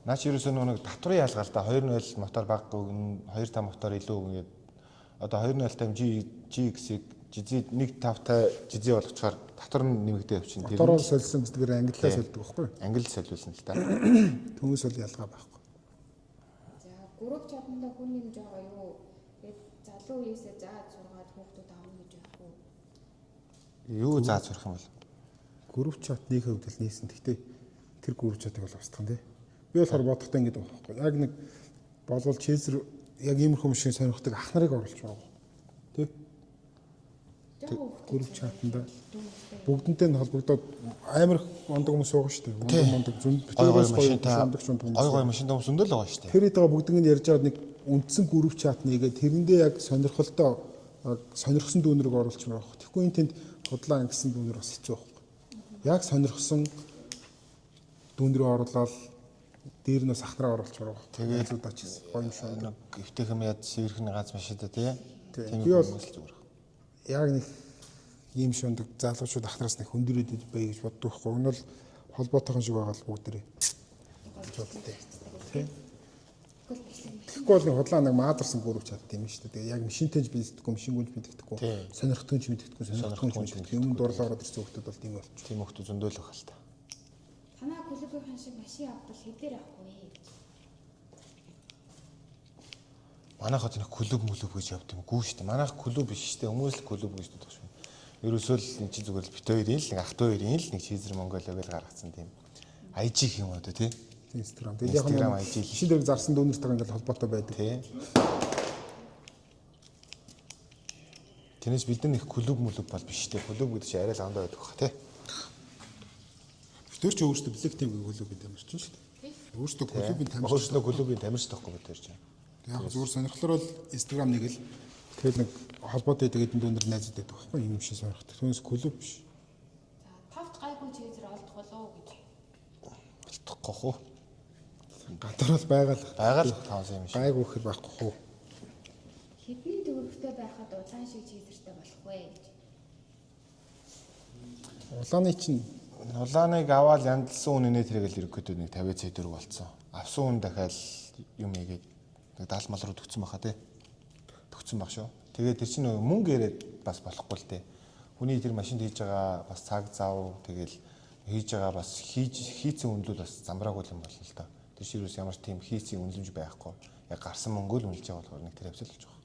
Наач ерөөсөө нэг татврын ялгаа л да 2.0 мотор баггүй 2.5 мотор илүү ингээд одоо 2.0 GX-ийг жизээ 1.5 жизээ болгочоор татвар нь нэмэгдээ явчихна. Мотороо солисон гэдгээр англиар солидог байхгүй. Англи солиулсан л да. Хүмүүс бол ялгаа байхгүй. За групп чатанда хүн нэмж байгаа юу? Тэгээд залуу үеэсээ зааж сургаад хүүхдүүд авна гэж яах вэ? Юу зааж сурах юм бол? Групп чатны хувьд л нээсэн. Гэхдээ тэр групп чатыг бол устгах тий. Би болохоор бодохдоо ингэж байгаа байхгүй. Яг нэг болвол Чезар яг иймэрхүү машин сонирхдаг ах нарыг оруулж байгаа. Тий. Групп чатанда бүгдэнтэй нь холбогдоод амар их ондог хүмүүс байгаа шүү дээ. Ондог зүүн битүүрээс гой машинтай хүмүүс зөндөл байгаа шүү дээ. Тэр идэга бүгднийг ярьж аваад нэг үндсэн групп чат нэгээд тэрэндээ яг сонирхолтой сонирхсан дүүнэрийг оруулчихмаар байна. Тэгэхгүй энэ тэнд худлаа ангисан дүүнэр бас хэцүү байхгүй. Яг сонирхсан дүүнрээ оруулаад дээр нь сахнараа оруулчихмаар байна. Тэгээд л удаач гэсэн. Гоё юм шиг нэг эвтэйхэм яд сэрхэн ганц машинтай тий. Тийм би бол зүгээр. Яг нэг ийм шундаг залуучууд ахнараас нэг хөндөрөөд бай гэж боддог байхгүй. Энэ бол холбоотойхон шиг байгаа л бүгдээрээ. Тийм. Тэгэхгүй бол нэг худлаа нэг маадарсан гүрвч чад тийм шүү дээ. Яг машинтайж бэлдэхгүй, машингүйж бэлдэхгүй, сонирхтойж бэлдэхгүй, сонирхтойж бэлдэхгүй. Өмнө дурлаа ороод ирсэн хүмүүс бол тийм болчих. Тийм хүмүүс зөндөл байх л та. Танаа клубийнхэн шиг машин авбал хэдээр авах вэ гэж. Манайхад нэг клуб гэж явд юм гүү шүү дээ. Манайх клуб биш шүү дээ. Хүмүүс л клуб гэж дуудах шүү. Ерөөсөө л энэ чинь зүгээр л бит хоёрын л нэг ахт хоёрын л нэг чизэр Монголиа гэж гаргацсан тийм. IG юм уу тий. Instagram. Тэгээд яг нь шин дээр зарсан дүүнэртэйгээ ингээл холбоотой байдаг. Тий. Тэрнээс бид нар их клуб бол биш тий. Клуб гэдэг чинь арай л андаа байдаг бах тий. Тэр ч өөрсдөө блек тим клубын тамирчин шүү дээ. Өөрсдөө клубын тамирчин. Өөрсдөө клубын тамирчин тахгүй бид тэр чинь. Яг зүгээр сонирхлоор бол Instagram нэг л тэгэл нэг холбоотой тэгээд дүүнэр найзууд байдаг байхгүй юм шиг сонирхдаг. Түүнээс клуб биш. За тавт гайгүй чизэр олдох болов гэж. Болтохгүй хөө. Гадар бол байгаа л таасан юм шиг. гайгүй хэр байхгүй хөө. Хэдний төгөвтэй байхад улаан шиг чизэртэй болох вэ гэж. Улааны чинь Улааныг аваад яндалсан үнэнээ тэрэгэл ерөөхдөө нэг 50 цай дөрөв болцсон. Авсан үн дахиад юм ийгээд нэг 70 мал руу төгцсөн баха тий. Төгцсөн баг шүү. Тэгээд тэр чинь мөнгө ирээд бас болохгүй л дээ. Хүний тэр машинд хийж байгаа бас цаг зав тэгэл хийж байгаа бас хийцэн үнэлэл бас замбраагүй юм болно л доо. Тэр ширүүс ямар ч тийм хийцэн үнэлэмж байхгүй. Яг гарсан мөнгө л үнэлж байгаа болохоор нэг тэр авсал болж байгаа.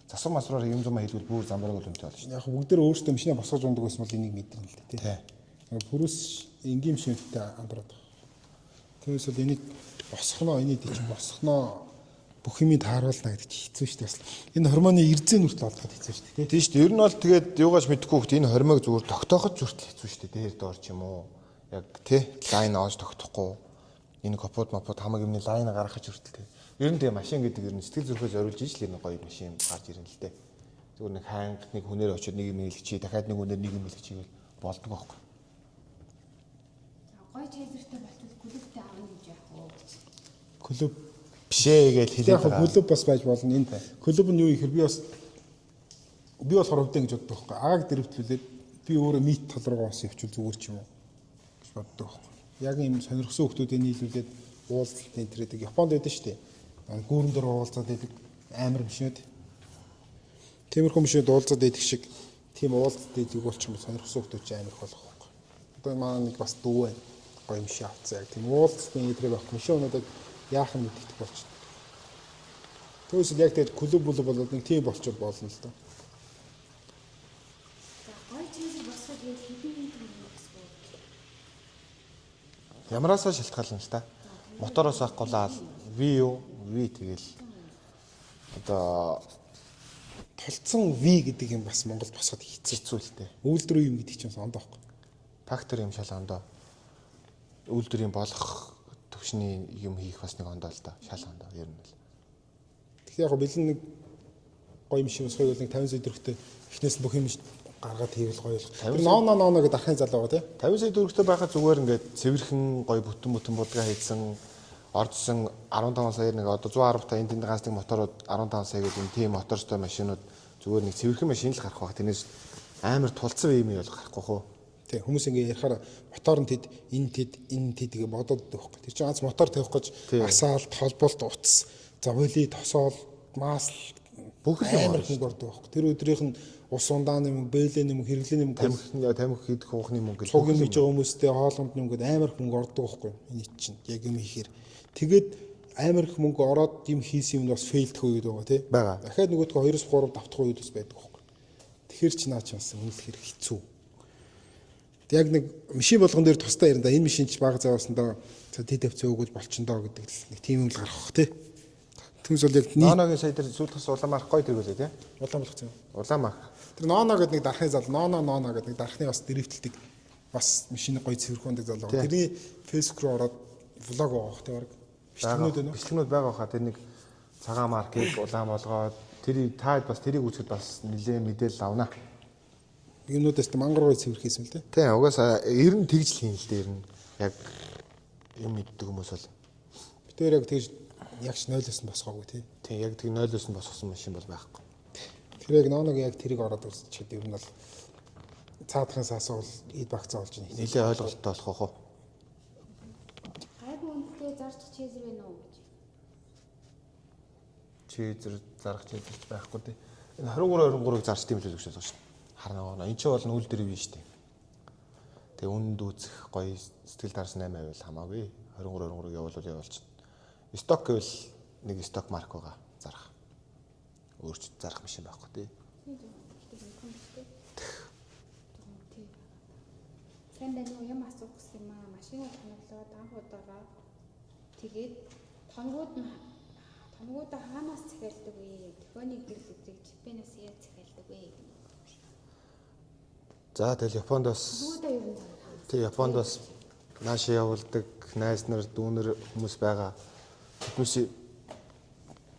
Засвар масраар юм зумаа хэлбэл бүр замбраагүй үнэтэй болно шүү. яг бүгдээр өөрсдөө машинаа босгож ундаг байсан бол энийг мэдэрнэ л дээ тий. Тий. Пүрэс энгийн шинжтэй амдраад байгаа. Тэгээс бол энийг босгоно, энийг дэж босгоно бүх юмыг тааруулна гэдэг чинь хэцүү шүү дээ. Бас энэ хормоны эрзэн нүртэл олдоход хэцүү шүү дээ. Тийм шүү дээ. Ер нь бол тэгээд юугаач мэдэхгүй хөхт энэ хормойг зүгээр тогтооход зүртэл хэцүү шүү дээ. Дээр доор ч юм уу. Яг тий лайн оож тогтохгүй. Энэ капот хамаг юмны лайн гаргахад зүртэл тий. Ер нь тэгээ машин гэдэг ер нь сэтгэл зүрхээ зориулж иж л энэ гоё машин гарч ирнэ л дээ. Зүгээр нэг хаанг нэг хүнээр очиод нэг юм хэлчихий дахиад нэг хүнээр нэг юм хэлчихийвэл болдог байхгүй. Гой чизэртэй болтол клубтэй аавна гэж яах вэ гэж. Клуб Бишээ гэж хэлээд яг клуб бас байж болно. Энэ клуб нь юу ихэр би болохоор өвдөн гэж боддог байхгүй. Ааг дэрвтлүүлээд би өөрөө мит тал руугаа бас явуул зүгээр ч юм уу гэж боддог байхгүй. Яг юм сонирхсан хүмүүстэй нийлүүлээд уулзалт энэ төрөйг Японд байдаг шүү дээ. Гүүрэн дээр уулзаад байдаг амар машинууд. Тиймэрхүү машинууд уулзаад байдаг шиг тийм уулзалт байдаг бол ч юм сонирхсан хүмүүстэй амар их болох байхгүй. Одоо манай нэг бас дүү байна. Гоё юм шиг авцаа яг тийм уулзалтын нэтрэг авах машин өнөдөө яахан мэддэг болчихно. Түүнээс яг тэгээд клуб болоод нэг тийм болчиход болно л доо. За гой чизэр босгож ял хэдийн юм гэсэн. Ямараасаа шалтгаална л та. Мотороос авахгүйлаа V тэгэл одоо Толцсон V гэдэг юм бас Монголд босоход хэцүү л дээ. Үйлдвэр юм гэдэг чинь ондоо байхгүй. Фактор юм шал ондоо. Үйлдвэрийн болох төвшний юм хийх бас нэг ондоо л да. Шал ондоо ер нь л. Тэгэхээр яг бэлэн нэг гоё юм шиг усгой бол нэг 50 сая төгрөгтэй эхнээс нь бүх юм гаргаад хийвэл гоё л. Тэр ноо гэдэг архын залуу байгаа тий. 50 сая төгрөгтэй байхад зүгээр ингээд цэвэрхэн гоё бүтэн будгаа хийсэн ордсон 15 саяар нэг одоо 110 та энэ ганц нэг моторууд 15 сая гэдэг энэ тийм мотортой машинууд зүгээр нэг цэвэрхэн машин л гарах байх. Тэрнээс амар тулцсан юм бол гарахгүй хөө. Тий хүмүүс ингээ ярихаар мотор нь тэд энэ тэд гэ бодоод байхгүй. Тэр чинь ганц мотор тавих гэж асаалт, холболт, утас, завли, тосоол, маасл бүх амар хөнгө ордог байхгүй. Тэр өдрийнх нь ус ундааны мөнгө, бэлэн мөнгө, хэрэглээний мөнгө, тамхи хийх хуухны мөнгө цуг юм хийж байгаа хүмүүстэй хоолгонд мөнгөд амар хөнгө ордог байхгүй. Энэ чинь яг юм хийхээр тэгээд амар их мөнгө ороод юм хийсэн юм бас фейлдэх үед байгаа тий. Дахиад нөгөөдгөө 2-3 давтах үед бас байдаг байхгүй. Тэгэхэр чи наа чи бас үнэхээр хэцүү. Яг нэг машин болгон дээр тусдаа ярина да энэ машин ч бага заваасандаа тэд тавцаа өгөөж болчихно доо гэдэг нэг тийм юм л гарах бах тий. Түнс бол яг нооногийн сая дээр сүүл тас улаан марх гоё тэргүүлээ тий. Улаан болгоцсон. Улаан марх. Тэр нооно гэдэг нэг дарахын зал нооно гэдэг нэг дарахны бас дэрвтэлдэг бас машины гоё цэвэрхүүндэг зал байгаа. Тэрний фейсбુક руу ороод влог авах тий баг. Бичлэгнүүд байгаа хаа тэр нэг цагаан маркийг улаан болгоод тэр та бас тэрийг үзэхэд бас нэлээ мэдээлэл авна. Юмнуудаас мангар гоё цэвэрхийсэн л тий. Тий угаасаа ер нь тэгж л хийн л дээ ер нь яг юм мэддэг хүмүүс бол битээр яг тэгж ягч 0-оос нь босгоогүй тий. Тий яг тэг 0-оос нь босгосон машин бол байхгүй. Тэр яг нооноог яг тэрийг ороод үзчихэд ер нь бол цаадахын саасаа бол эд багцаа болж байна. Нэлээ ойлголттой болох уу? Гайгүй үнэтэй зарчих чизэр байна уу гэж. Чизэр зарах чизэрч байхгүй тий. Энэ 23-23-ыг зарч тийм л гэж бодож байна. Харна. Энд ч бол үйл дээр биш тий. Тэгээ үнд үүсэх гоё сэтгэл дарс 8 байвал хамаагүй. 23-23-ыг явуулчихна. Сток гэвэл нэг сток марк байгаа зарах. өөрчлөлт зарах машин байхгүй тий. Сайн байна уу? Юм асуух гэсэн юм аа. Машинаа тоноглоод анх удаага тэгээд томгуудаа хаанаас захиалдаг вэ? Төхөөний гэрэл эдрийг Японоос яаж захиалдаг вэ? За тэгэл Японд бас Томгуудаа юу юм бэ? тий Японд бас нааш явуулдаг найз нар дүүнер хүмүүс байгаа. Тэднээс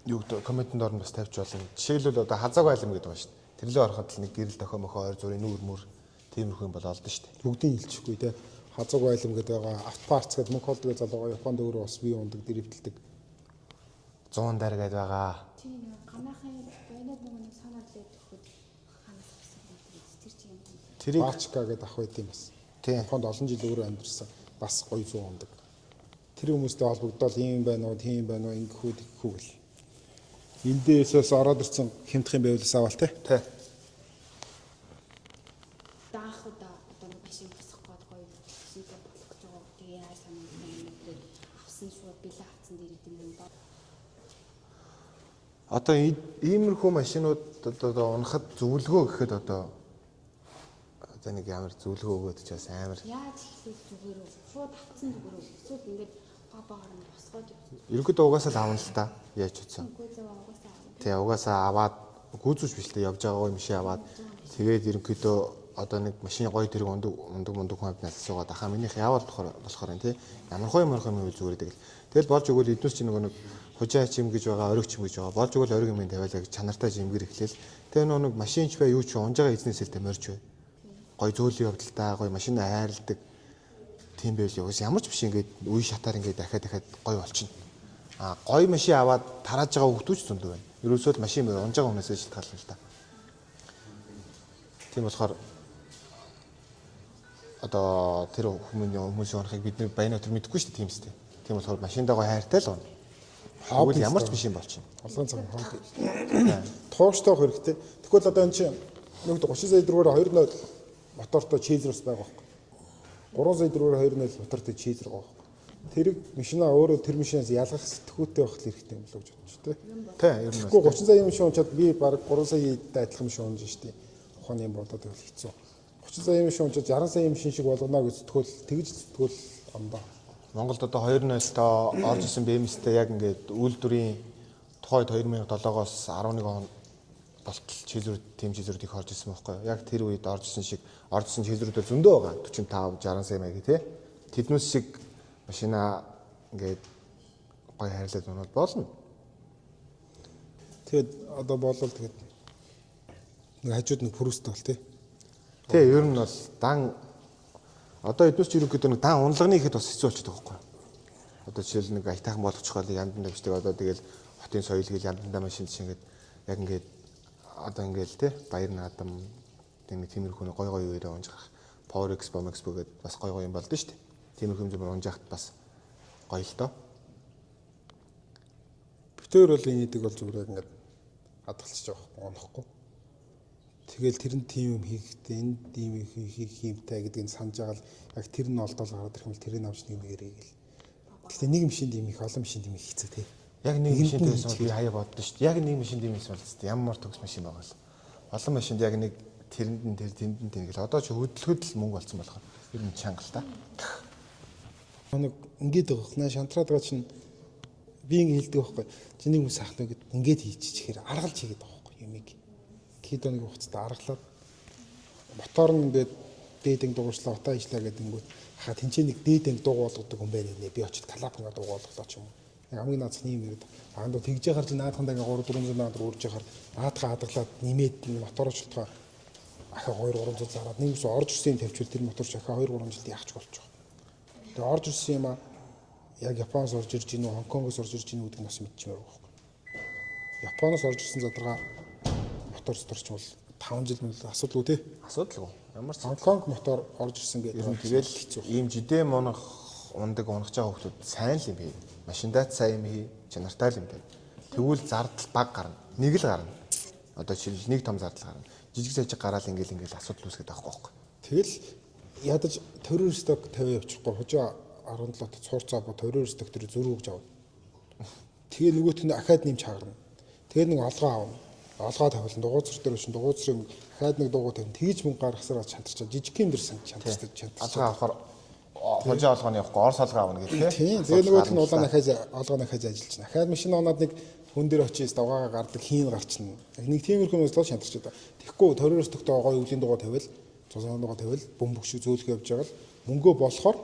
юу гэдэг комментэнд орно бас тавьж болно. Жишээлбэл одоо хазааг айлм гэдэг байна шүү дээ. Тэрлээ ороход л нэг гэрэл дохио мохоо ойр зургийн нүүр мөр тиймэрхүү юм бол олдсон шүү дээ. Бүгдийг илчихгүй те. Хазаг байлам гэдэг байгаа автопарц гэдэг мөнх холдог залуугаа Японд өөрөө бас бие ундаг дэрвдэлдэг. 100 дараг гэдэг байгаа. Тийм нэг ганаахын байнад нөгөө санаад л өгөхөд ханаас авсан юм. Тэр чинь юм. Тэрийг Бачка гэдэг ах байт юм бас. тий. Японд олон жил өөрөө амьдэрсэн бас гоё зүүн ундаг. Тэр хүмүүстэй холбогдоод ийм байна уу, тийм байна уу, ингэхүү тэгхүү гэл. Эндээсээс ороод ирсэн хэмтэх юм байвал авал те. Тий. Даахуда одоо нэг машин босох гээд гоё шинээр болгож байгаа. Тэгээ яа санаа нэг авсан шууд билээ авсан дээр идэм юм ба. Одоо иймэрхүү машинууд одоо унахад зөвлөгөө гэхэд одоо нэг ямар зөвлөгөө өгөөд ч бас амар. Яаж хийх зүгээр үү? Шууд авсан зүгээр үү? Эсвэл ингээд бабагаар нь босгоод явсан. Ерөнхийдөө угаасаа л авна л та. Яаж утсан. Үгүй зав угаасаа авна. Тэгээ угаасаа аваад гүйцүүж биш л та явж байгаа гоё машин аваад тэгээд ерөнхийдөө одоо нэг машин гоё тэрэг ундаг хүн амтнаас асуугаад ахаа минийх яавал болохоор юм тий. Ямар гоё юм зүгээр тэгэл. Тэгэл болж өгвөл эднес чи нэг хужаа чим гэж байгаа, ориг чим гэж байгаа. Болж өгвөл ориг юм тавиалаа гэж чанартай жимгэр эхлээл. Тэгээ нэг машинч бай юу ч унж байгаа эзнээсэл тамирч бай. Гой зөөлөн явдалтай, гой машин хайрладаг тийм байл яваас ямар ч биш ингээд үе шатаар ингээд дахиад гой болчихно. Гой машин аваад тарааж байгаа хөвтүүч зөндөө байна. Ерөөсөө л машин унж байгаа хүнээсээ шалтгаална л та. Тийм болохоор одоо тэр хүмүүсийн унахыг бид нэг баян өтер мэдгүй шүү дээ тийм үстэй. Тийм болохоор машиндаа гой хайртай л байна. Хавал ямар ч биш юм болчихно. Олгон цаг хавал. Тууштай хэрэгтэй. Тэгвэл одоо энэ чинь нэг 30 сая төгрөгөөр 2.0 мотортой чейзерс байгаа байхгүй. 3 сая төгрөгөөр 2.0 мотортой чейзер байгаа байхгүй. Тэрийг машина өөрөө тэр машинаас ялгах сэтгүүтэй байх хэрэгтэй юм л гэж бодож тий. Тий, ер нь. Тэгэхгүй 30 сая машин унчаад би баг 3 саятай адилхан машин унж штий. Ухааны юм болоод байвал хэцүү. 30 сая машин унчаад 60 сая машин шиг болгоно гэж сэтгүүл ондоо. Монголд одоо 2.0-той орж исэн BMS-тэй яг ингээд үйлдвэрийн тухайд 2007-оос 11 он болтол чизрүүд тим чизрүүд их орж исэн байхгүй юу? Яг тэр үед орж исэн шиг орж исэн чизрүүдээр зөндөө байгаа. 45 60 сая маяг тий. Тэднээс шиг машина ингээд гой хайрлаад унаад болно. Тэгээд одоо болол тэгээд нэг хажууд нэг пүрүстэй бол тий. Тий, ер нь бол дан одоо эднээс ч ерөнхийдөө нэг дан унлагны ихэд бас хэцүү болчиход байгаа байхгүй юу? Одоо жишээл нэг айтайхан болгочихвол яндандаа бичдэг одоо тэгэл хотын соёл гэл яндандаа машин чинь ингээд яг ингээд одоо ингээл те баяр наадам тиймэрхүү гой үерээ унж гарах Power Expo гэдэг бас гой юм болдсон шүү дээ. Тиймэрхүү юм унж яхад бас гоё л доо. Битээр бол энэдэг бол зүгээр яг ингээд хадгалчихж байгаа байхгүй унахгүй. Тэгэл тэр нь тийм юм хийхдээ энэ тийм хийх юмтай гэдгийг санаж байгаа л яг тэр нь олдол гараад ирэх юм бол тэрийг авч нэг мэгэрээ гэл. Гэхдээ нэг машин тийм их олон машин тийм их хэцүү тий. Яг нэг машинтайс би хаяа боддоо шүү дээ. Яг нэг машин тийм юм болцсон. Ямар төгс машин байгаа л. Олон машинд яг нэг тэрэнд тэнд гэл одоо ч хөдөлгөөд л мөнгө болцсон болохоор ер нь чанга л та. Нэг ингээд байгаа шантраад байгаа чинь би ингэ хэлдэг байхгүй. Чиний хүмүүс ахна гэд ингээд хийчихээр аргалж хийгээд байгаа байхгүй юмыг. Кидоныг хугацтай аргалаад мотор нь ингээд дээдэн дуурчлаа утаа хийлээ гэдэг ингээд ха тэнцээ нэг дээдэн дуугуулдаг юм байна нэ. Би очиж талапнаа дуугуулглаа ч юм уу. Хамгийн наадах юм ирээд аанд тэгж яхаар чи наадханд ингээ 300 наад урж яхаар наадхаа хадгалаад нэмээд моторчлтгаа ахаа 2-300 зараад нэг ус орж ирсэн тавьчвал тэр моторч ахаа 2-3 жилд яахч болчих. Тэгээ орж ирсэн юм а яг Японоос орж ирж гинүү Хонконгоос орж ирж гинүү гэдэг нь бас мэдчихмээр байгаа байхгүй. Японоос орж ирсэн задаргаа моторч бол 5 жил мөн асуудалгүй тий. Асуудалгүй. Ямар ч Хонконг мотор орж ирсэн гэдэг юм тэгэл хэцүү. Ийм жидээ унах байгаа хүмүүс сайн л юм бий. Машиндаа сайн юм хий, чанартай л юм байна. Тэгвэл зардал баг гарна. Нэг л гарна. Одоо жишээл нэг том зардал гарна. Жижиг сажиг гараал ингээл асуудал үүсгээд байгаа байхгүй. Тэгэл ядаж тойрон сток 50 явчихгүй хожоо 17-т цуурцаа бо тойрон сток тэр зөрүү гэж авна. Тэгээ нөгөөт нь ахаад нэмж хаагна. Тэгээ нэг олгоо аавна. олгоо тавилан дугуйцэр дээр шин дугуйцрын дахиад нэг дугуй тавин тэгж мөнгө гаргасараа чандарчаа жижиг юм дэрсэн чандарчаа. Алгаа авахаар хожоо олгооны явахгүй Орос олгоо авна гэдэг тийм. Тэгээ нөгөөх нь олгоо нахаж ажиллаж байна. Дахиад машин оноод нэг хүн дээр очиж давгаа гардаг хийн гарчна. Нэг тиймэрхүү юмс л шантарч байгаа. Тэгэхгүй төрөөс төгтөө гоё өвлийн дугаа тавил, цусан дугаа тавил, бөмбөг шиг зөөлөх явж байгаа л мөнгөө болохоор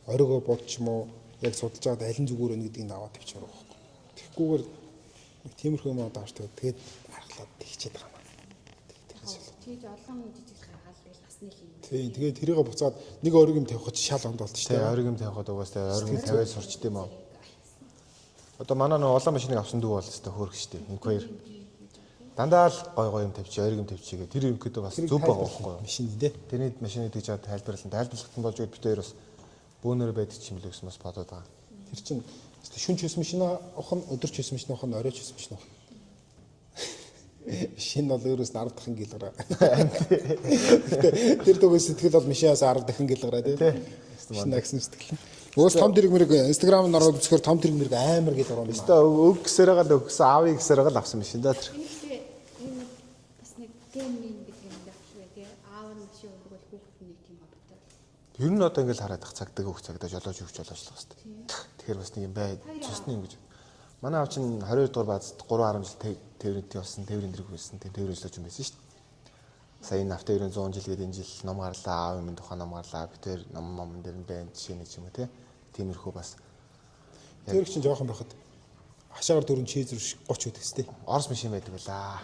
оройгоо бодч юм уу яг судалж байгаад алин зүгээр өн гэдгийг аваад тавьчихсан байхгүй. Тэгэхгүйгээр тиймэрхүү юм аваад авч тэгээд харгалаад тэгчээд байгаа юм. Тэгж олон жижиг гаргаал тэгэл бас нэг юм. Тийм тэгээд тэрийг буцаад нэг ориг юм тавихад шал онд болд шүү дээ. дээ. Ориг юм тавихад угаастай ориг юм тавиад сурчт юм аа. Одоо манай нэг улаан машиныг авсан дүү бол өстой хөөрх шүү дээ. Инквайр. Дандаа л гой юм тавьчих, ориг юм тавьчих гээ. Тэр юм гэдэг бас зөв байгаа байхгүй юу? Машин дээ. Тэрний машиныг тэгж аваад тайлбарлан тайлбарлахтан болж бид хоёр бас бөөнөр байдаг ч юм л гэсэн бас бодоод байгаа. Тэр чинь шүнч хэс машин ухна, өдөрч хэс машин ухна, оройч хэс машин ухна. Машин бол өөрөөс 10 дахин гэлгараа. Тэр төгөөс сэтгэл бол машинаас 10 дахин гэлгараа тий. Машин агсан сэтгэл. Өөс том тэрэг мэрэг Instagram-д ороод үзэхээр том тэрэг мэрэг амар гэж орно. Өстө өг гэсээрээ л өгсөн, аавыг гэсээрээ л авсан машин да тэр. Энэ бас нэг гейминг гэдэг юм даа тий. Аав нь машин өгвөл хүүхэд нэг тийм боддог. Ер нь одоо ингээл хараад ах цагдаг өг цагдаа жолооч өгч жолоочлох хэвээр. Тэгэхээр бас нэг юм бай чусны юм гэж. Манай аав чинь 22 дугаар баазд 3 10 жил тээврэнтэй болсон, тээврийн дэрэг байсан, тийм тээврэлж юм байсан шүү дээ. Сая нафтаэрийн 100 жил гээд энэ жил ном гарлаа, аав минь тухайн ном гарлаа, бид тэр ном дээр нь байна жишээ нэг юм тий. Тиймэрхүү бас. Тэр их чинь жоохон байхад хашаагаар дөрөв чиз рүү 30 өд гэстэй. Орос машин байдаг байлаа.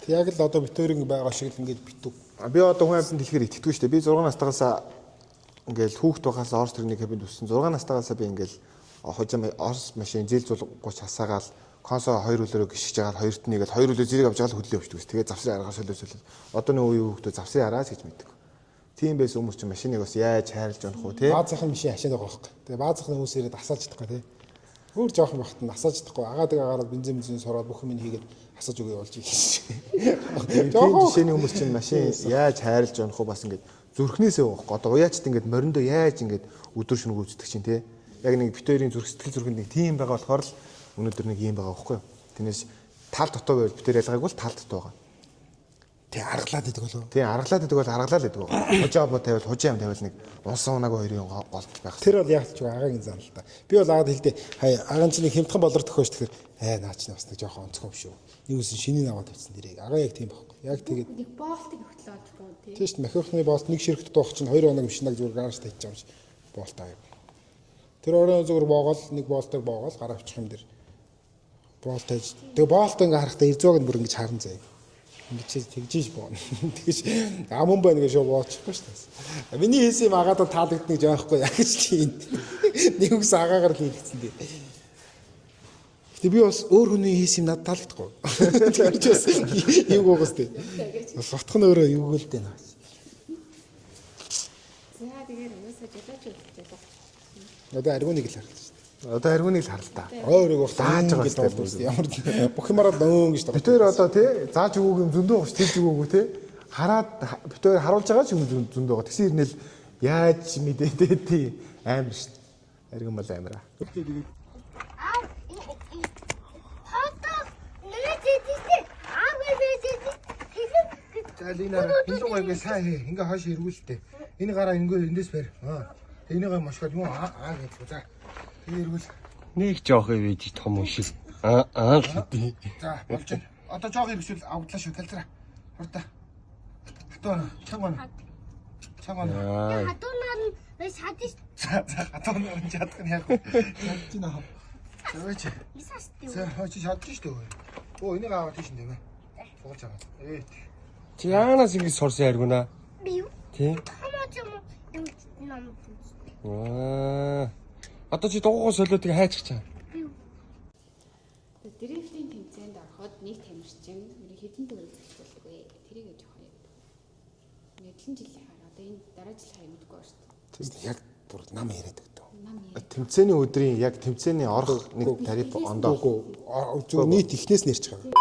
Яг л одоо битүүрийн байгаа шиг л ингээд битүү. Би одоо хүн амьтанд хэлэхээр итгэдэггүй шүү дээ. Би 6 настайгаас ингээл хүүхд байхаас Орос төрний кабинд өссөн. 6 настайгаас би ингээл хожим Орос машин зээл зулгууч хасаагаал консо 2 үлрөө гიშгэж байгаа 2-т нэгээл 2 үлрөө зэрэг авч байгаа л хөдлөө өвчдөг. Тэгээд завсрын аргаар солиосол. Одоо нэг үеийн хүүхдүүд завсрын араас гэж мэддэг. Тийм байсан өмөр чи машиныг бас яаж хайрлаж унах уу те. Баазахын машин хашаад байгаа байхгүй. Тэгээ баазахын хүмүүс ирээд асааж чадахгүй те. Өөр жоохон байхад нь асааж чадахгүй. Агаадаг агаараад бензин сураад бүх юм хийгээд асааж өгье болж ийш. Тийм жишээний хүмүүс чинь машин яаж хайрлаж унах уу бас ингээд зүрхнээсээ байхгүй. Одоо уяачт ингээд мориндоо яаж ингээд өдөр шөнөг үздэг чинь те. Яг нэг битүүрийн зүрх сэтгэл зүрхэнд нэг тийм байгаа болохоор л өнөөдөр нэг юм байгаа байхгүй юу. Тэрнээс тал дотоо байвал битүүр ялгааг бол тал дотоо байгаа. Тэг аргалаад идэг болов. Тэг аргалаад идэг бол аргалаа л идэг байгаа. Хожоо бод тавил хожоо юм тавил нэг унсан унаагүй хоёрын голт байх. Тэр бол яг ч агагийн зам л та. Би бол агаад хэлдэ хай агаан чинь хямдхан болор төхөөш тэгэхээр наа чинь бас нэг жоохон онцгой юм шүү. Нэг үсэн шинийг аваад тавьсан дэрэг. Агаа яг тийм байхгүй. Яг тэгээд Нэг боолтыг хөтлөөд гоо тий. тийм шүү. Махихны боолт нэг ширхт доох чинь 2 хоног машинаг зүгээр гараж тавьж байгаа юм чи боолт аа. Тэр өөрөө зүгээр боогоол нэг боолтоор боогоол гараа авчих юм дэр. Боолт тааж. Тэгээ боолт ингээ харахтаа 900-г бүр ингэж харан заяа. Ингэж тэгжиж боон. Тэгэж амун байна гэж шоо боочихгүй шүү дээ. Миний хийсэн юм агаадаа таалагддаг жаахгүй яг гэж тийм. Нэг үс агаагаар л хийгдсэн дээ. Гэтэ би бас өөр хүний хийсэн юм надад таалагдахгүй. Тэгж бас юу гоогоос дээ. Бас утх нь өөрөө юу гэлдэ наа. За тэгээд өнөөсөө жолооч үзчихлээ. Одоо аргууныг л харах. Одоо аргууныг л харал та. Ойрог бах зааж байгаа гэж болдог. Ямар бүх юмараа дөөн гэж байна. Битээр одоо тий зааж өгөөг юм зөндөө гоч тэгж өгөөгүй тий хараад битээр харуулж байгаа ч юм зөндөө байгаа. Тэгсэн ирнэл яаж мэдээ тий амар шүү. Аргун бол амираа. За Лина энэ гойг сайн хий. Ингээ хойш эргүүлтэй. Энэ гараа ингээ эндээс барь. Энийг мошгол юм гэж за. Эргүүл. Нэг жоох ивэж том шиг. Гэдэг. За болж байна. Одоо жоох иргэшүүл авдлаа шүү талдраа. Хурдаа. Хатуу чамаа. Хатуунаар нь шатж. За хатуунаар нь чадах нь яг. Шатж наа. Зөөч. За хооч шатж шүү дээ. Оо энийг аваад тийш нэмэ. Суулж байгаа. Чи яанаас ингэ сурсан аргуна? Би юу? Тийм. Хамаач юм ном. Одоо чи дугуйгаа солиотыг хайчих чам. Дрифтийн тэмцээнд ороход нэг тамирчин хэдэн төгрөг зарцуулдаг вэ? Тэрийг гэж жоох юм. Нэдлэн жилийн хараа. Одоо энэ дараа жил хараа мэдгүй ба шүү дээ. Тийм яг бүр нам яриад өгдөг. Тэмцээний өдрийн яг тэмцээний орох нэг тариф ондоо. Зүгээр нийт ихнээс нэрч байгаа.